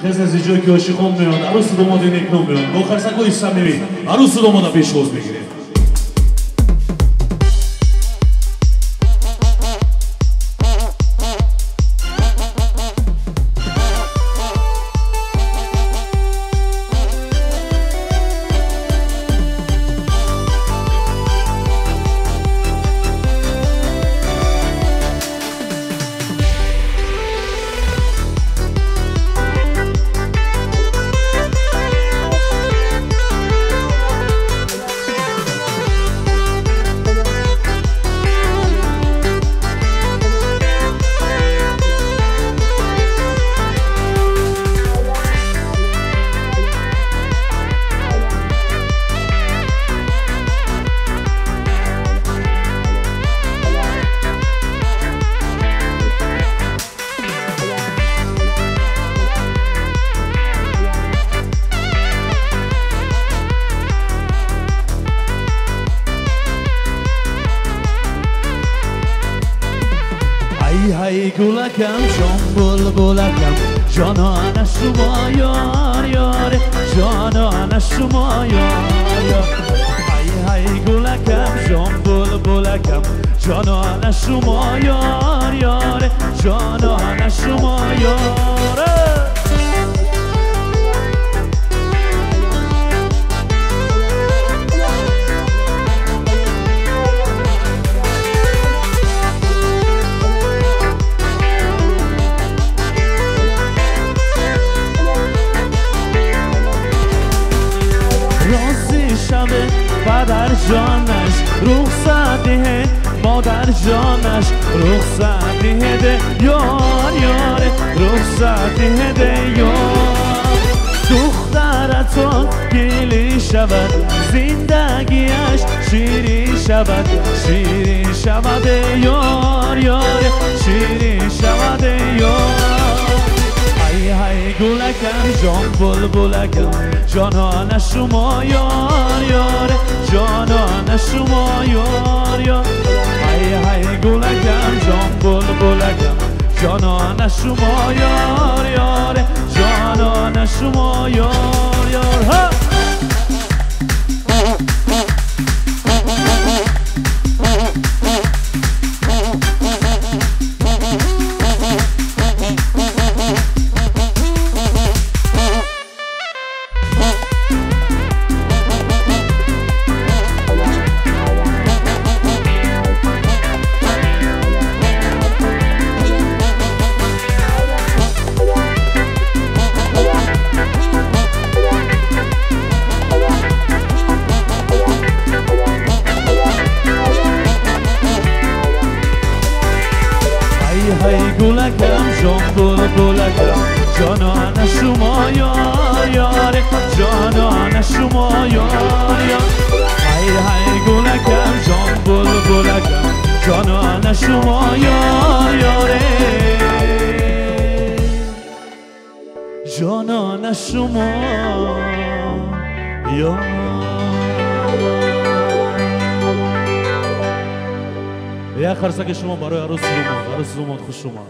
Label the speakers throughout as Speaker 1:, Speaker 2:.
Speaker 1: خیز از جایی که عاشق هم میاد عروس داماد نکنام میاد با خرسکای صمیمی عروس داماد پیش باز میگیره.
Speaker 2: ای گلکم جان بلبلکم جانانه شما یار یار جانانه شما یار یار ای گلکم جان بلبلکم جانانه شما یار یار جانانه شما یار پدر جانش رخصت ده مادر جانش رخصت ده یار یار رخصت ده یار دخترتون گلی شود زندگیش شیرین شود شیرین شود یار یار شیرین شود یار ای گلکم جان بلبلکم جانانه شما یار یار جانانه شما یار یار ای گلکم جان بلبلکم جانانه شما یار یار جانانه شما یار یار ها گلکم جان بلبلکم جانانه شما یار یار جانانه شما یار یار ای گلکم جان بلبلکم جانانه شما یار یار جانانه شما یار یک خرسک شما برای عروس دوماد خوش شما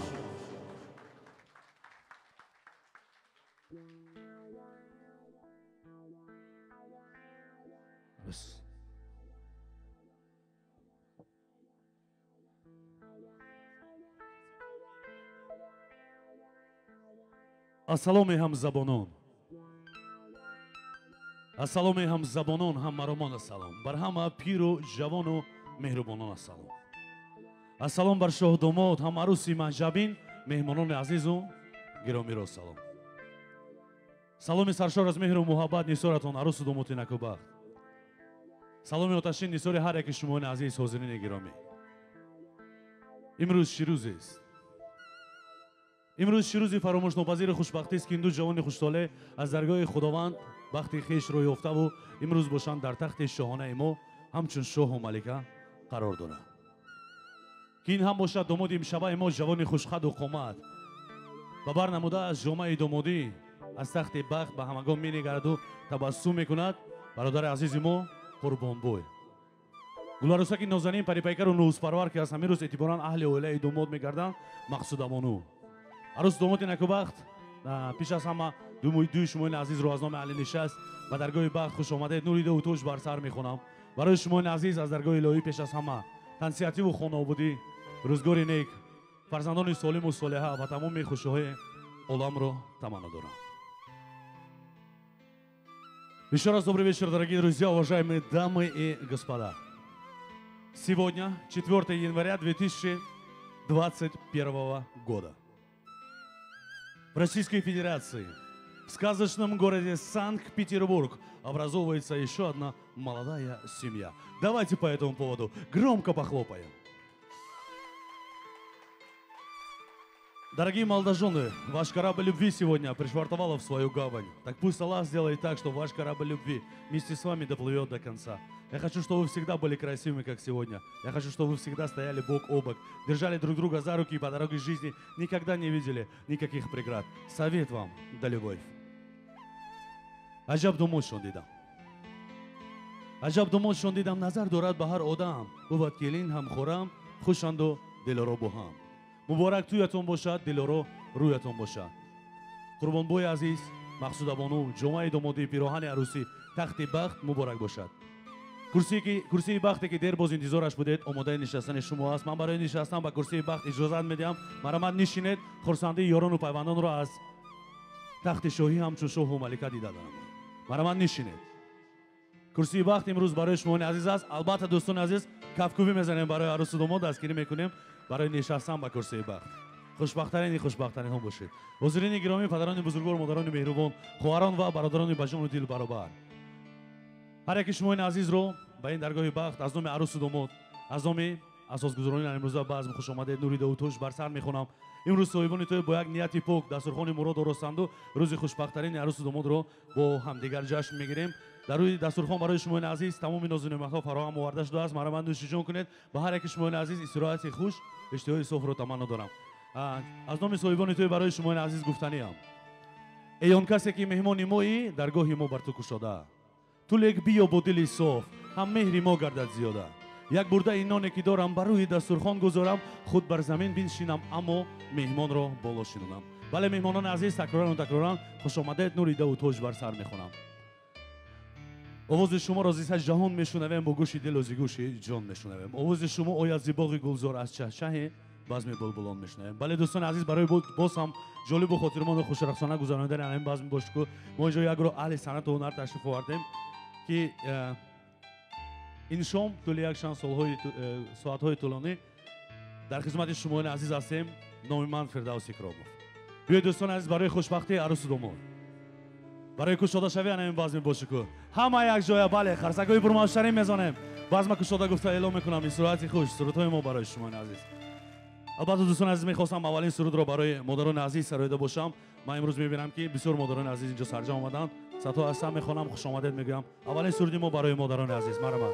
Speaker 1: ассаломи ҳамзабонон ассаломи ҳамзабонон ҳаммаромон ассалом бар ҳама пиру ҷавону меҳрубонон ассалом ассалом бар шоҳу домод ҳам арӯси манҷабин меҳмонони азизу гиромиро салом саломи саршор аз меҳру муҳаббат нисоратон арӯсу домоти накӯбахт саломи оташин нисори ҳар яки шумони азиз ҳозирини гиромӣ имрӯз чӣ рӯзест имрӯз чӣ рӯзи фаромӯшнопазири хушбахтист ки ин ду ҷавони хуштоле аз даргоҳи худованд бахти хешро ёфтаву имрӯз бошанд дар тахти шоҳонаи мо ҳамчун шоҳу малика қарор доранд ки ин ҳам бошад домоди имшабаи мо ҷавони хушқаду қомат ба бар намуда аз ҷомаи домодӣ аз тахти бахт ба ҳамагон менигараду табассум мекунад бародари азизи мо қурбонбой гуларӯсаки нозанин парипайкару нӯҳуспарвар ки аз ҳамин рӯз эътиборан аҳли оилаи домод мегарданд мақсудамону арӯс домоти накӯбахт پیش از همه دوی شما عزیز رو از نام علی نشست و درگاه بخت خوش آمدید نوری دو توش بر سر میخونم برای شما عزیز از درگاه الهی پیش از همه تنسیتی و خانوادگی روزگار نیک فرزندان سالم و صالحه و تمام خوشی‌های عالم رو تمنا دارم. Еще раз добрый вечер, дорогие друзья, уважаемые дамы и господа. Сегодня, 4 января 2021 года, в Российской Федерации, в сказочном городе Санкт-Петербург, образовывается еще одна молодая семья. Давайте по этому поводу громко похлопаем. Дорогие молодожены, ваш корабль любви сегодня пришвартовала в свою гавань. Так пусть Аллах сделает так, что ваш корабль любви вместе с вами доплывет до конца. Я хочу, чтобы вы всегда были красивыми, как сегодня. Я хочу, чтобы вы всегда стояли бок о бок, держали друг друга за руки и по дороге жизни никогда не видели никаких преград. Совет вам да любовь. عجب دموشون دیدم. عجب دموشون دیدم نظر دارد به هر آدم. بود کلین هم خورم خوشند و دلارو با هم. مبارک تویتون باشد دلارو رویتون باشد. قربانبوی عزیز مقصود بانو جمعه دامادی پیراهن عروسی تخت بخت مبارک باشد. کرسی بختی که دیر باز انتظارش بودید آماده نشستن شما است. من برای نشستن با کرسی بخت اجازه میدم. مرحمت نشینید. خرسنده یاران و پیوندان را از تخت شاهی همچون شاه و ملکه دیده دارم. مرحمت نشینید. کرسی بخت امروز برای شما عزیز است. البته دوستان عزیز کفکوبی میزنیم برای عروس و داماد دستگیری میکنیم برای نشستن با کرسی بخت. خوشبختانه هم باشید. حضورین گرامی، پدران بزرگوار، مادران مهربان، خواهران و برادران بجان و دل برابر. هر یک شما عزیز رو به این درگاه بخت از نام عروس و داماد، از نام اساسگذاران امروزه بزم خوش آمدید نوری داوتوش بر سر میخونم. امروز صاحبان تو با یک نیت پاک دسترخوان مراد آراستند و روز خوشبخت‌ترین عروس و داماد رو با همدیگر جشن میگیریم. در روی دسترخوان برای شما عزیز تمام نازل نعمت‌ها فراهم آورده شده است. مرا نوش جان کنید. به هر یک شما عزیز استراحت خوش، اشتهای سفره رو تمنا دارم. از نام صاحبان تو برای شما عزیز گفتنی ام. ای آن کسی که مهمان مایی درگاه ما بر تو کشاده. تو لیک بیا با دل صاف هم مهر ما گردد زیاده. یک برده نانی که دارم بر روی دسترخوان گذارم خود بر زمین بنشینم اما مهمان را بالا شینونم. بله مهمانان عزیز تکرارن خوش آمدید نوری داوتوش بر سر میخونم. آواز شما را از جهان میشنویم با گوش دل و گوش جان میشنویم. آواز شما آید زیباغ گلزار از چهچه بزم بلبلان میشنویم. بله دوستان عزیز برای باز هم جالب و خاطرمان و خوش رقصانه گذراندن این بزم باشه که ما اینجا یک رو اهل صنعت و هنر تشریف آوردیم که این شام طول یک شان ساعت‌های طولانی در خدمت شما عزیز هستیم. نام من فردوس اکراموف. بیاید دوستان عزیز برای خوشبختی عروس و داماد برای کشاده شوی این بزم باشه که همه یک جای بله خرسکای پرماشری میزنیم. بزم کشاده گفته اعلام میکنم این سرعت خوش سرودهای ما برای شما عزیز. البته دوستان عزیز میخواستم اولین سرود را برای مادران عزیز سرایده باشم. من امروز میبینم که بسیار مادران عزیز اینجا سرجم آمدند. صدها هستم میخوانم خوش آمدید میگم. اولین سرود ما برای مادران عزیز. مرحبا.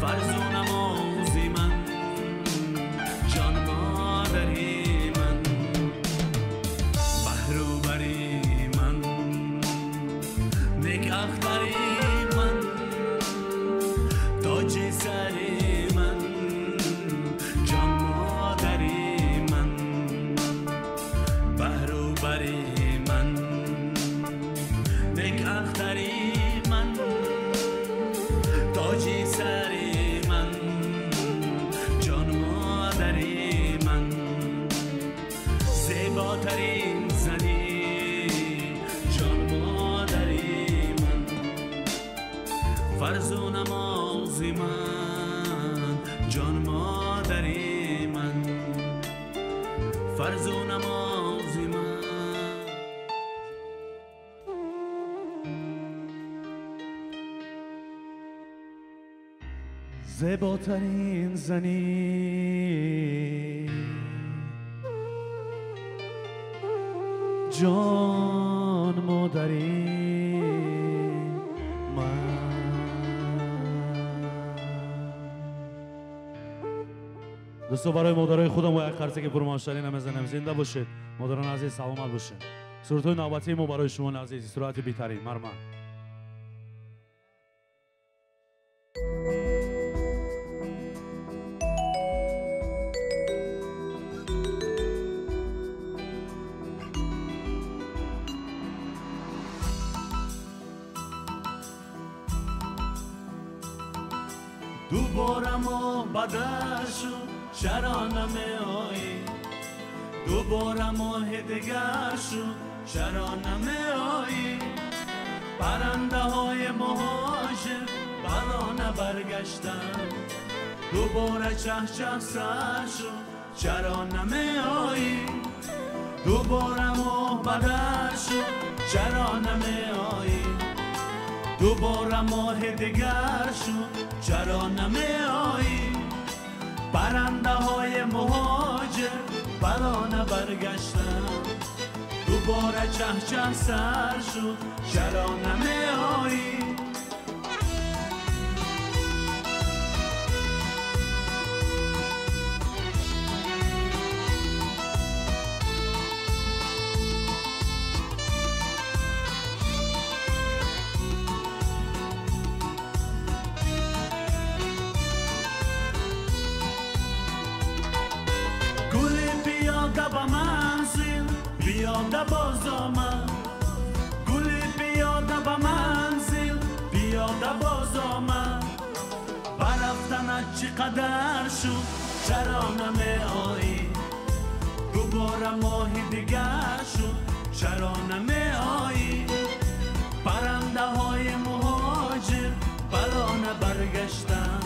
Speaker 3: فرض و نمازی من جان مادری من بحر و بری من نیک اختری من تاج سری من جان مادری من بحر و بری من نیک اختری من تاج سری من جان مادری من زیباترین زنی جان مادری من فرض و نمازی من جان مادری من فرض و نمازی من
Speaker 1: زیباترین زنی جان مادری من دوستو برای مادرای خودم و یک خرسه که پرماشتری نمیزنم زنده باشید مادران عزیز سلامت باشید صورتهای نوبتی ما برای شما عزیز صورت بیترین مرمن
Speaker 3: دوباره ما بدرشو چرا نمیایی دوباره ماه دیگر شو چرا نمیایی پرنده های مهاجر بلا نبرگشتن دوباره چه چه سر شو چرا نمیایی دوباره ماه بدر شو چرا نمیایی دوباره ماه دیگر شو چرا نمیایی پرنده های مهاجر بلا نبرگشتن دوباره چه چه سر شد چرا نمیایی بیاده باز آمد گل بیاده به منزل بیاده باز آمد برفتنت چقدر شد چرا نمی آیی دوباره ماه دیگر شد چرا نمی آیی پرنده های مهاجر بلا نبرگشتن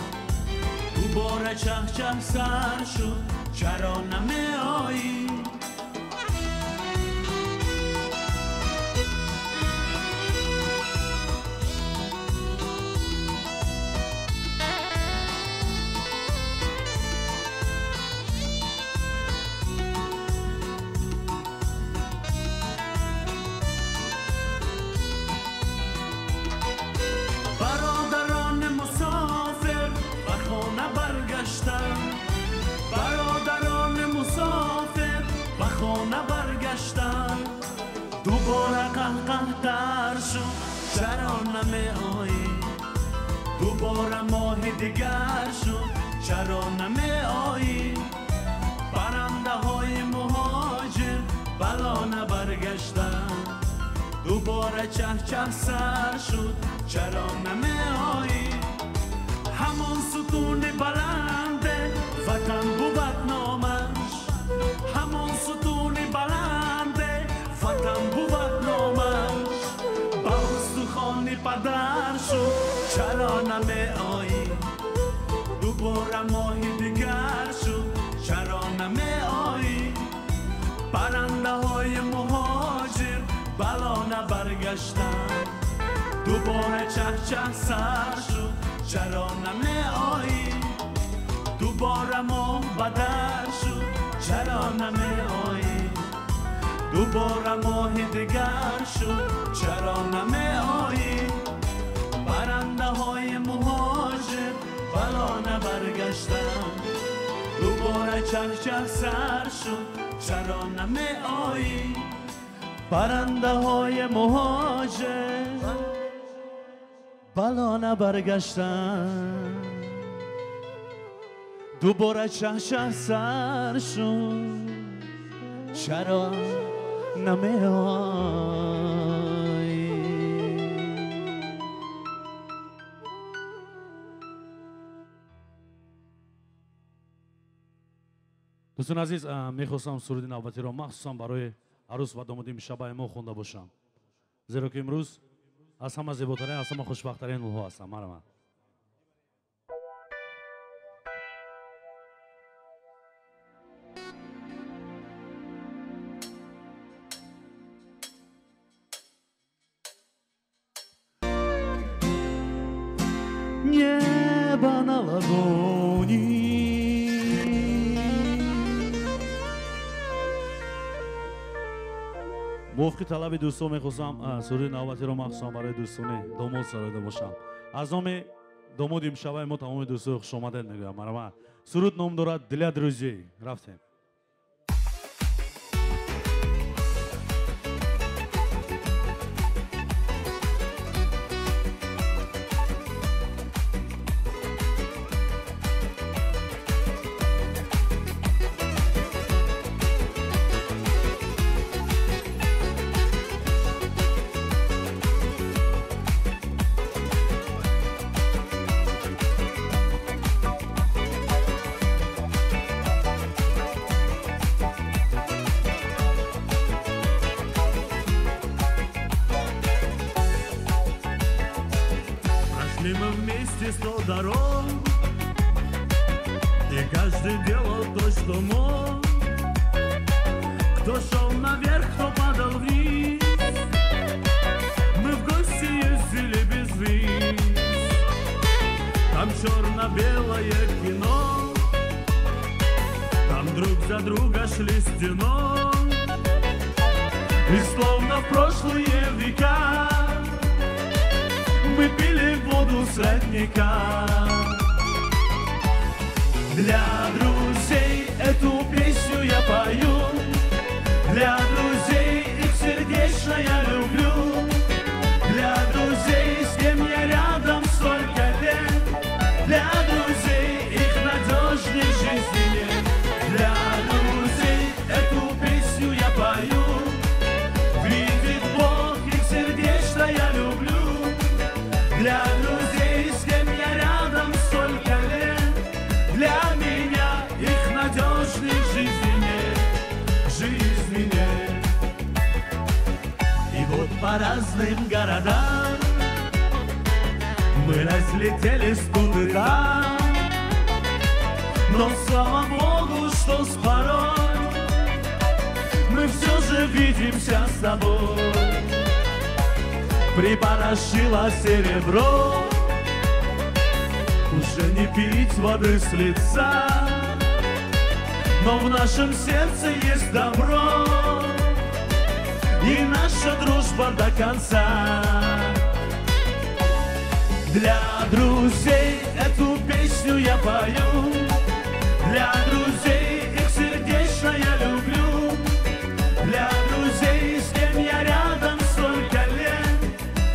Speaker 3: دوباره چه چه سر شد چرا نمی آیی دوباره قهقه‌تر شد چرا نمی آیی دوباره ماه دیگر شد چرا نمی آیی پرنده های مهاجر بلا نبرگشتن دوباره چه چه سر شد چرا نمی آیی همون ستون بلنده وطن بود نامش همون ستون بلنده وطن بود نامش با استخوان پدر شد چرا نمی آیی دوباره ماه دیگر شد چرا نمی آیی پرنده های مهاجر بلا نبرگشتن دوباره چه چه سر شد چرا نمی آیی دوباره ماه بدر شد چرا نمی آیی دوباره ماه دیگر شد چرا نمی آیی پرنده های مهاجر بالا نبرگشتم دوباره چرچه سر شد چرا نمی آیی پرنده های مهاجر بالا نبرگشتم دوباره چرچه سر شد چرا نمی آیی
Speaker 1: دوستان عزیز میخواستم سرود نوبتی را مخصوصا برای عروس و داماد امشب ما خونده باشم زیرا که امروز از همه زیباترین از همه خوشبخت‌ترین روزها هستم مرحبا
Speaker 3: Небо на ладони
Speaker 1: موافق طلب دوستان میخواستم سرود نوبتی را مخصوصا برای دوستان داماد سراده باشم از نام داماد امشب ما تمام دوستان خوش آمدید میگویم مرحبا سرود نام دارد دل друзей رفتیم
Speaker 3: Прошли мы вместе 100 дорог И каждый делал то, что мог Кто шел наверх, кто падал вниз Мы в гости ездили без виз Там черно-белое кино Там друг за друга шли стеной И словно в прошлые века Мы пили воду с родника Для друзей эту песню я пою Для друзей их сердечно я люблю Для друзей, с кем я рядом столько лет Для друзей их надежней жизни нет Для друзей эту песню я пою Видит Бог, их сердечно я люблю Для друзей, с кем я рядом столько лет Для меня их надежной жизни нет Жизни нет И вот по разным городам Мы разлетелись тут и там Но слава Богу, что с порой Мы все же видимся с тобой Припорошило серебро Уже не пить воды с лица Но в нашем сердце есть добро И наша дружба до конца Для друзей эту песню я пою Для друзей их сердечно я люблю Для друзей, с кем я рядом столько лет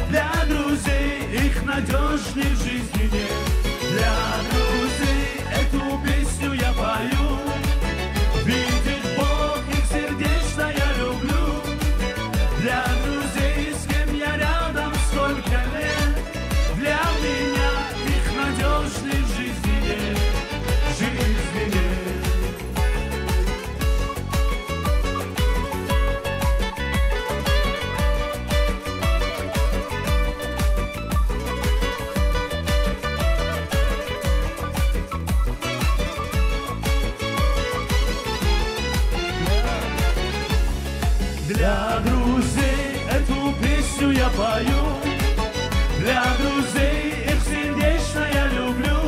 Speaker 3: Для друзей их надежней в жизни нет Для друзей эту песню я пою Видит Бог, их сердечно я люблю Для друзей, с кем я рядом столько лет Для меня их надежней в жизни нет Жизни нет Для друзей эту песню я пою Для друзей их сердечно я люблю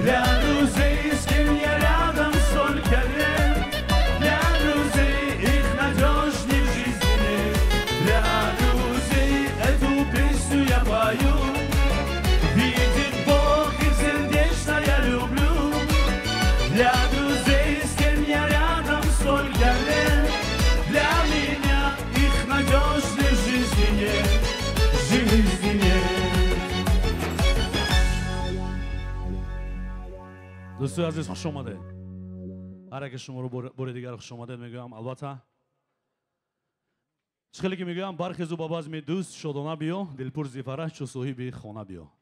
Speaker 3: Для друзей, с кем я рядом столько лет Для друзей их надежней в жизни нет Для друзей эту песню я пою Видит Бог их сердечно
Speaker 1: دوستای عزیز خوش آمده. هر که شما رو بار دیگر خوش آمدید میگم. البته خیلی که میگم برخیزو بابا از می دوست شادانه بیا دلپور زیفره چو صاحب خانه بیا.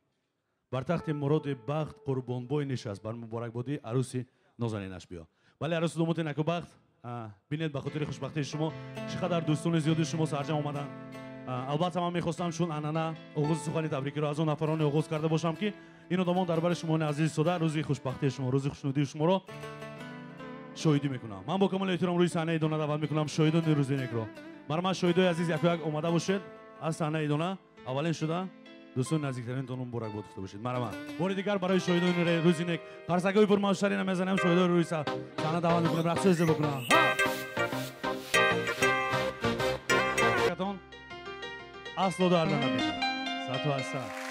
Speaker 1: بر تخت مراد بخت قربان بوی نشست بر مبارک بادی عروسی نازنینش بیا. ولی عروس دوموت نکو بخت بینید به خاطر خوشبختی شما چقدر دوستان زیادی شما سرجم اومدن. البته من میخواستم چون انانه آغاز سخنی تبریکی رو از اون نفران آغاز کرده باشم که اینو دامون دربار شما عزیز سوده روزی خوشبختی شما روزی خوشنودی شما رو شاهدی میکنم. من با کمال احترام روی صحنه ایدونه دعوت میکنم شاهدان روزی نکرو. مرا شاهدای عزیز یک اومده باشید از صحنه ایدونه اولین شده دوستان نزدیکترین تون مبارک باد گفته باشید. مرا بار دیگر برای شاهدان روزی نک قرصگاهی پرماشری نمیزنم شاهدای روی صحنه دعوت میکنم رقص از بکنم. اصلا دارن نمیشه. ساتو هستن.